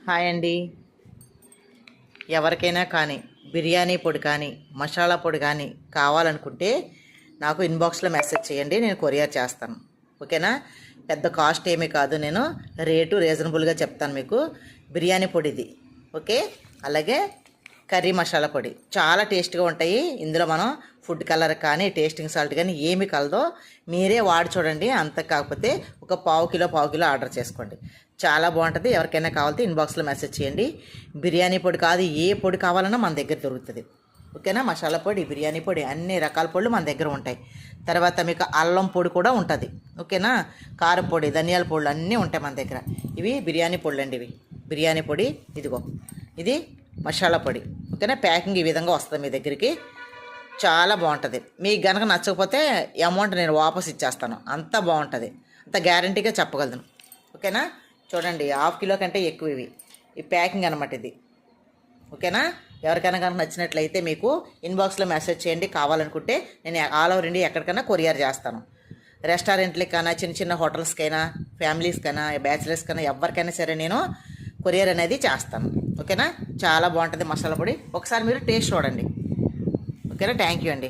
Hi అండి. ఎవరికైనా కానీ బిర్యానీ పొడి కానీ మసాలా పొడి కానీ కావాలనుకుంటే నాకు ఇన్బాక్స్లో మెసేజ్ చేయండి, నేను కొరియర్ చేస్తాను. ఓకేనా? పెద్ద కాస్ట్ ఏమీ కాదు, నేను రేటు రీజనబుల్గా చెప్తాను మీకు. బిర్యానీ పొడిది ఓకే. అలాగే కర్రీ మసాలా పొడి చాలా టేస్ట్గా ఉంటాయి. ఇందులో మనం ఫుడ్ కలర్ కానీ టేస్టింగ్ సాల్ట్ కానీ ఏమి కలదో మీరే వాడి చూడండి. అంత కాకపోతే ఒక పావు కిలో ఆర్డర్ చేసుకోండి, చాలా బాగుంటుంది. ఎవరికైనా కావాలంటే ఇన్బాక్స్లో మెసేజ్ చేయండి. బిర్యానీ పొడి కాదు, ఏ పొడి కావాలన్నా మన దగ్గర దొరుకుతుంది. ఓకేనా? మసాలా పొడి, బిర్యానీ పొడి, అన్ని రకాల పొడులు మన దగ్గర ఉంటాయి. తర్వాత మీకు అల్లం పొడి కూడా ఉంటుంది. ఓకేనా? కారం పొడి, ధనియాల పొడులు అన్నీ ఉంటాయి మన దగ్గర. ఇవి బిర్యానీ పొడులు అండి. ఇవి బిర్యానీ పొడి. ఇదిగో ఇది మసాలా పొడి. ఓకేనా? ప్యాకింగ్ ఈ విధంగా వస్తుంది మీ దగ్గరికి. చాలా బాగుంటుంది. మీకు కనుక నచ్చకపోతే అమౌంట్ నేను వాపస్ ఇచ్చేస్తాను. అంత బాగుంటుంది, అంత గ్యారంటీగా చెప్పగలను. ఓకేనా? చూడండి, హాఫ్ కిలో కంటే ఎక్కువ ఇవి. ఈ ప్యాకింగ్ అనమాట ఇది. ఓకేనా? ఎవరికైనా కనుక నచ్చినట్లయితే మీకు ఇన్బాక్స్లో మెసేజ్ చేయండి. కావాలనుకుంటే నేను ఆల్ ఓవర్ ఇండియా ఎక్కడికైనా కొరియర్ చేస్తాను. రెస్టారెంట్లకైనా, చిన్న చిన్న హోటల్స్కైనా, ఫ్యామిలీస్కైనా, బ్యాచిలర్స్కైనా, ఎవరికైనా సరే నేను కొరియర్ అనేది చేస్తాను. ఓకేనా? చాలా బాగుంటుంది మసాలా పొడి. ఒకసారి మీరు టేస్ట్ చూడండి. ఓకేనా? థ్యాంక్ యూ అండి.